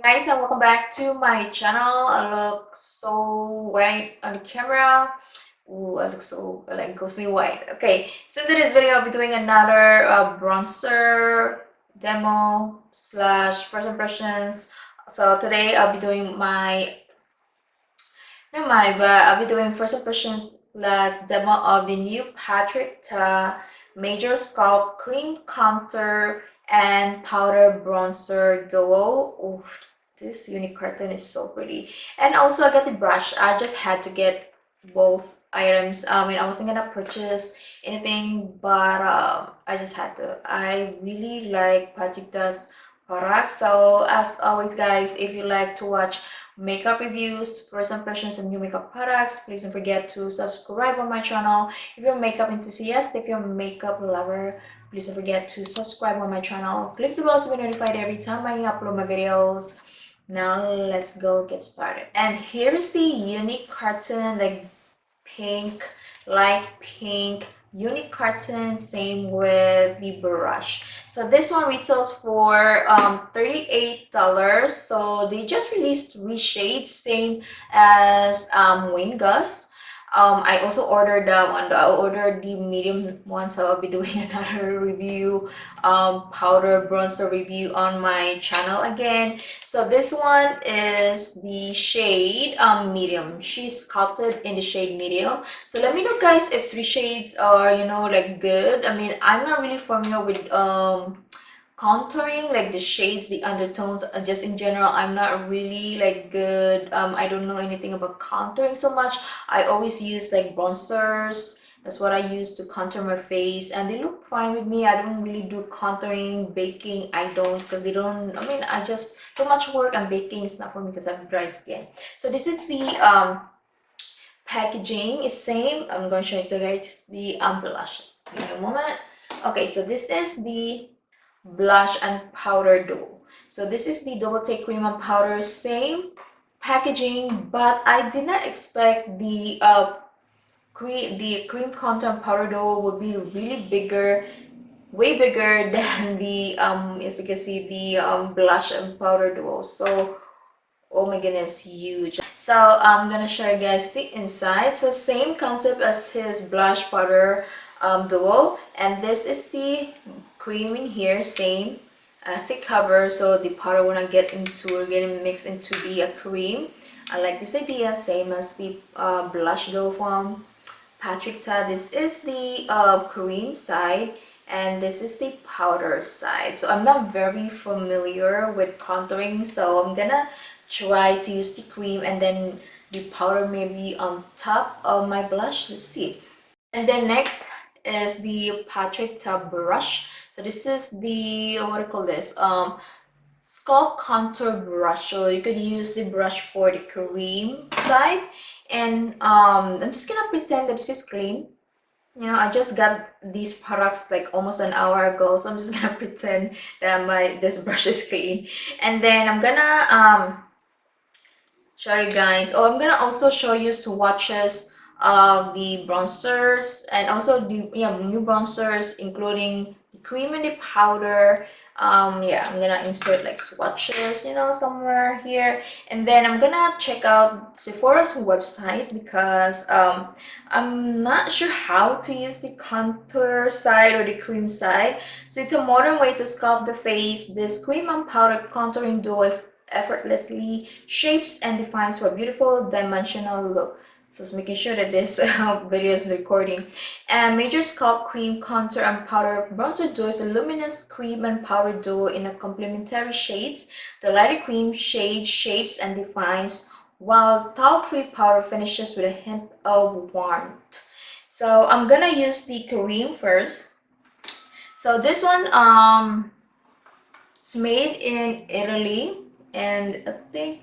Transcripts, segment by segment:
Guys, and welcome back to my channel. I look so white on the camera. Ooh, I look so like ghostly white. Okay, so in today's video I'll be doing another bronzer demo slash first impressions. So today I'll be doing but I'll be doing first impressions plus demo of the new Patrick Ta Major Sculpt Cream Contour and Powder Bronzer Duo. Oof, this unique carton is so pretty. And also I got the brush. I just had to get both items. I mean, I wasn't gonna purchase anything, but I just had to. I really like Patrick Ta's products. So as always, guys, if you like to watch makeup reviews, first impressions and new makeup products, please don't forget to subscribe on my channel. If you're a makeup enthusiast, if you're a makeup lover, please don't forget to subscribe on my channel. Click the bell to be notified every time I upload my videos. Now let's go get started. And here is the unique carton, like pink, light pink unique carton, same with the brush. So this one retails for $38. So they just released 3 shades, same as Wayne Gus. I also ordered that one. I ordered the medium one, so I'll be doing another review, powder bronzer review on my channel again. So this one is the shade medium. She's sculpted in the shade medium. So let me know, guys, if 3 shades are, like good. I mean, I'm not really familiar with contouring, like the shades, the undertones, just in general. I'm not really like good. I don't know anything about contouring so much. I always use like bronzers. That's what I use to contour my face, and they look fine with me. I don't really do contouring, baking. I don't, because they don't, I mean, I just too much work, and baking is not for me because I have dry skin. So this is the packaging is same. I'm going to show you guys the blush. Give me a moment. Okay, so this is the blush and powder duo. So this is the double take cream and powder, same packaging, but I did not expect the cream contour and powder duo would be really bigger, way bigger than the as you can see, the blush and powder duo. So oh my goodness, huge. So I'm gonna show you guys the inside. So same concept as his blush powder duo, and this is the cream in here, same as it cover, so the powder will not get getting mixed into the cream. I like this idea, same as the blush duo from Patrick Ta. This is the cream side, and this is the powder side. So I'm not very familiar with contouring, so I'm gonna try to use the cream and then the powder maybe on top of my blush. Let's see. And then next is the Patrick Ta brush. So this is the, what do you call this, Sculpt contour brush. So you could use the brush for the cream side, and I'm just gonna pretend that this is clean. I just got these products like almost an hour ago, so I'm just gonna pretend that this brush is clean. And then I'm gonna show you guys. Oh, I'm gonna also show you swatches of the bronzers, and also the new bronzers, including the cream and the powder. Yeah, I'm gonna insert like swatches, somewhere here, and then I'm gonna check out Sephora's website because I'm not sure how to use the contour side or the cream side. So it's a modern way to sculpt the face. This cream and powder contouring duo effortlessly shapes and defines for a beautiful dimensional look. So it's making sure that this video is recording. And Major Sculpt Cream Contour and Powder Bronzer Duo is a luminous cream and powder duo in a complementary shades. The lighter cream shade shapes and defines, while talc-free powder finishes with a hint of warmth. So I'm gonna use the cream first. So this one it's made in Italy, and I think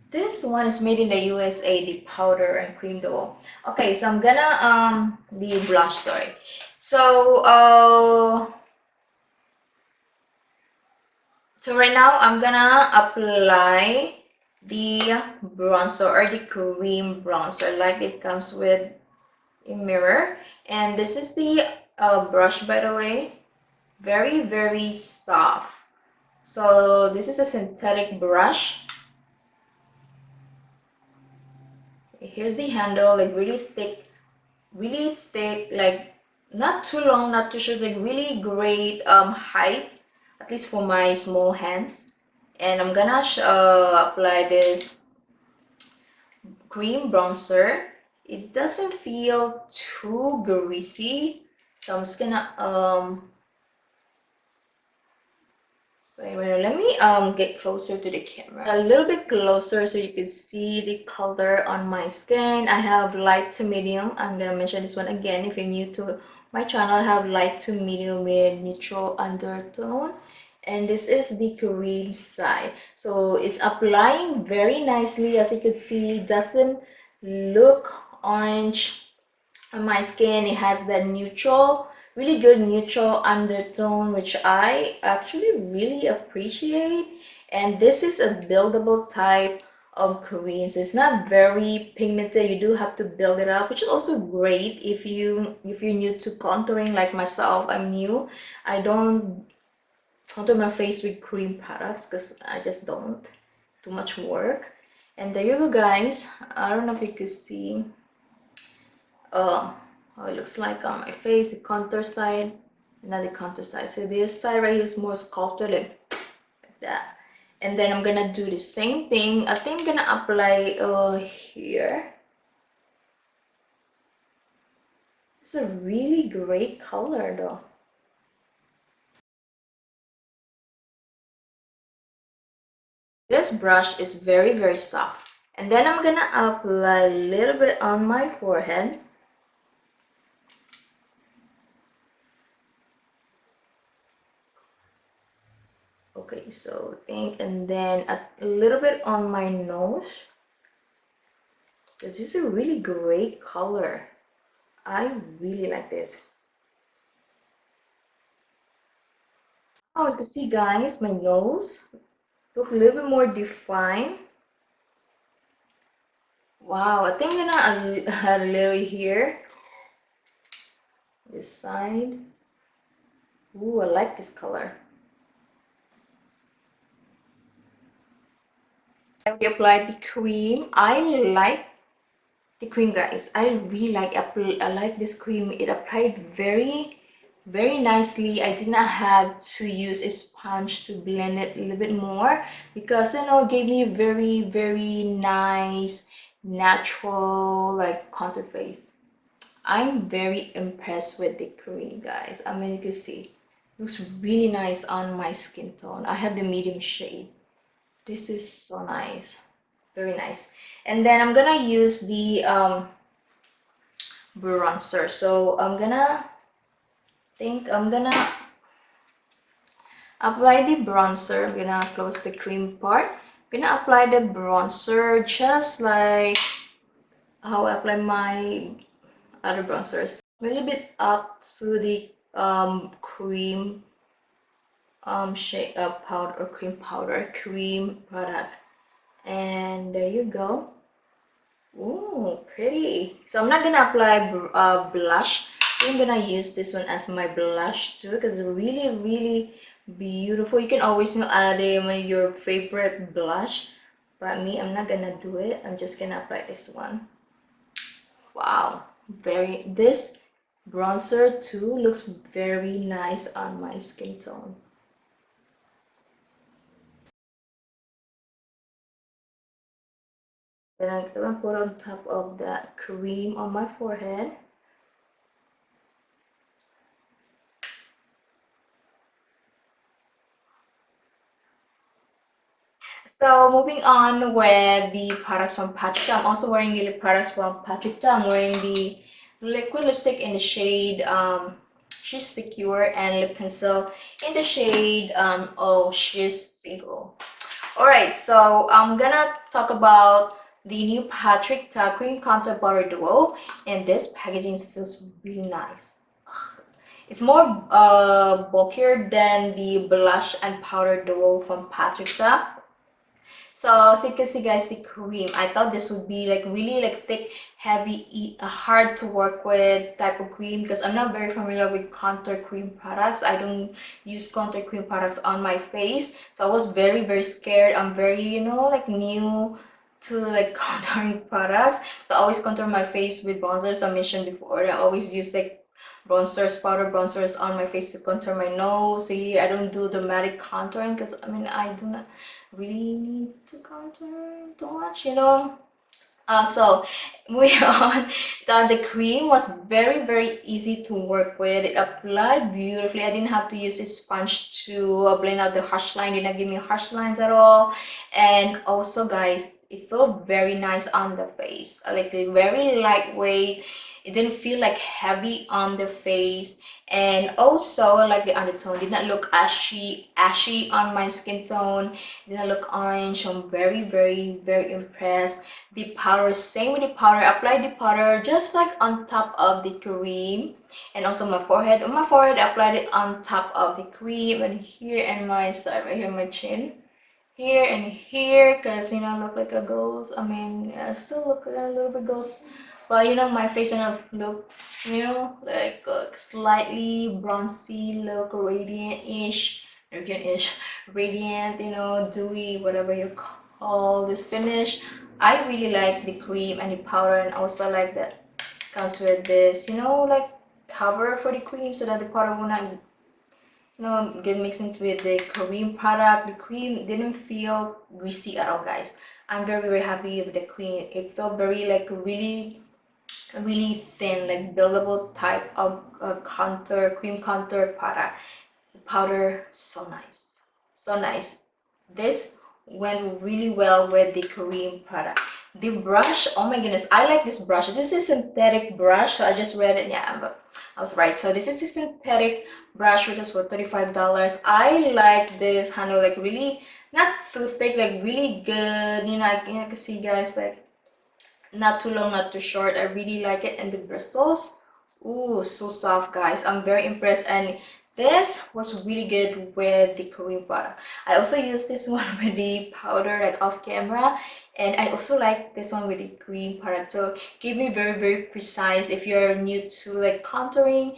this one is made in the USA, the powder and cream duo. Okay, so I'm gonna the blush, sorry. So so right now I'm gonna apply the bronzer, or the cream bronzer, like it comes with a mirror. And this is the brush, by the way, very soft. So this is a synthetic brush. Here's the handle, like really thick, like not too long, not too short, like really great height, at least for my small hands. And I'm gonna apply this cream bronzer. It doesn't feel too greasy, so I'm just gonna wait, let me get closer to the camera. A little bit closer so you can see the color on my skin. I have light to medium. I'm gonna mention this one again. If you're new to my channel, I have light to medium with neutral undertone. And this is the cream side. So it's applying very nicely. As you can see, it doesn't look orange on my skin. It has that neutral, really good neutral undertone, which I actually really appreciate. And this is a buildable type of cream, so it's not very pigmented. You do have to build it up, which is also great if you're new to contouring like myself. I'm new. I don't contour my face with cream products because I just don't. Too much work. And there you go, guys. I don't know if you could see how it looks like on my face, the contour side, not the contour side. So this side right here is more sculpted, like that. And then I'm gonna do the same thing. I think I'm gonna apply here. It's a really great color though. This brush is very soft. And then I'm gonna apply a little bit on my forehead. Okay, so I think, and then a little bit on my nose. This is a really great color. I really like this. Oh, you can see, guys, my nose look a little bit more defined. Wow, I think I'm gonna add a little here. This side. Ooh, I like this color. I already applied the cream. I like the cream, guys. I really like this cream. It applied very nicely. I did not have to use a sponge to blend it a little bit more because it gave me very nice natural like contour face. I'm very impressed with the cream, guys. I mean, you can see it looks really nice on my skin tone. I have the medium shade. This is so nice, very nice. And then I'm gonna use the bronzer. So I'm gonna apply the bronzer. I'm gonna close the cream part. I'm gonna apply the bronzer just like how I apply my other bronzers. A little bit up to the cream shade powder or cream product. And there you go. Ooh, pretty. So I'm not gonna apply blush. I'm gonna use this one as my blush too because it's really beautiful. You can always add in your favorite blush, but me, I'm not gonna do it. I'm just gonna apply this one. Wow, this bronzer too looks very nice on my skin tone. Then I'm gonna put on top of that cream on my forehead. So moving on with the products from Patrick. I'm also wearing the lip products from Patrick. I'm wearing the liquid lipstick in the shade She's Secure and lip pencil in the shade Oh She's Single. Alright, so I'm gonna talk about the new Patrick Cream Contour Powder Duo, and this packaging feels really nice. It's more bulkier than the blush and powder duo from Patrick. So as you can see guys, the cream, I thought this would be like really like thick, heavy, hard to work with type of cream, because I'm not very familiar with contour cream products. I don't use contour cream products on my face, so I was very scared. I'm very, you know, like new to like contouring products, so I always contour my face with bronzers. I mentioned before, I always use like bronzers, powder bronzers on my face to contour my nose. See, I don't do dramatic contouring because I mean I do not really need to contour too much, you know. So moving on, the cream was very easy to work with. It applied beautifully. I didn't have to use a sponge to blend out the harsh line. Did not give me harsh lines at all. And also guys, it felt very nice on the face, like very lightweight. It didn't feel like heavy on the face, and also like the undertone did not look ashy on my skin tone. It did not look orange. So I'm very impressed. The powder, same with the powder, apply the powder just like on top of the cream, and also my forehead. On my forehead, I applied it on top of the cream, and here and my side right here, my chin, here and here, because you know I look like a ghost. I mean, I still look like a little bit ghost, but you know my face kind of looks, you know, like slightly bronzy look, radiant, you know, dewy, whatever you call this finish. I really like the cream and the powder, and also like that comes with this, you know, like cover for the cream so that the powder will not, you know, get mixed into with the cream product. The cream didn't feel greasy at all, guys. I'm very happy with the cream. It felt very like really thin, like buildable type of contour, cream contour product. The powder, so nice, so nice. This went really well with the cream product. The brush, oh my goodness, I like this brush. This is a synthetic brush, so I just read it. Yeah, but I was right. So this is a synthetic brush, which is for $35. I like this handle, like really not too thick, like really good. You know, I can see guys, like not too long, not too short. I really like it. And the bristles, ooh, so soft, guys. I'm very impressed. And this was really good with the cream product. I also use this one with the powder, like off camera, and I also like this one with the cream product. So give me very precise. If you're new to like contouring,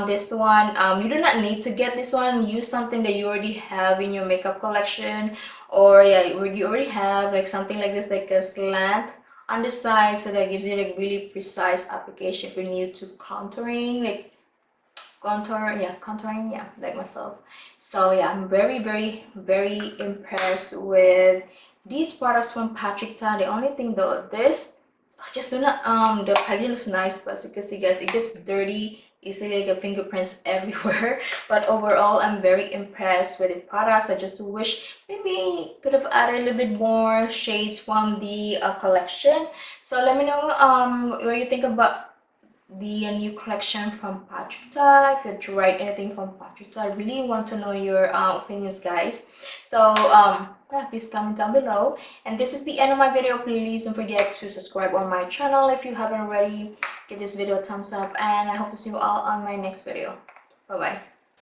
this one, you do not need to get this one. Use something that you already have in your makeup collection, or yeah, you already have like something like this, like a slant on the side, so that gives you like really precise application if you're new to contouring, like contouring, yeah, like myself. So yeah, I'm very impressed with these products from Patrick Ta. The only thing though, this just do not the packaging looks nice, but as you can see guys, it gets dirty easily, like fingerprints everywhere. But overall, I'm very impressed with the products. I just wish maybe could have added a little bit more shades from the collection. So let me know what you think about the new collection from Patrick Ta. If you tried anything from Patrick Ta, I really want to know your opinions, guys. So yeah, please comment down below. And this is the end of my video. Please don't forget to subscribe on my channel if you haven't already. Give this video a thumbs up, and I hope to see you all on my next video. Bye bye.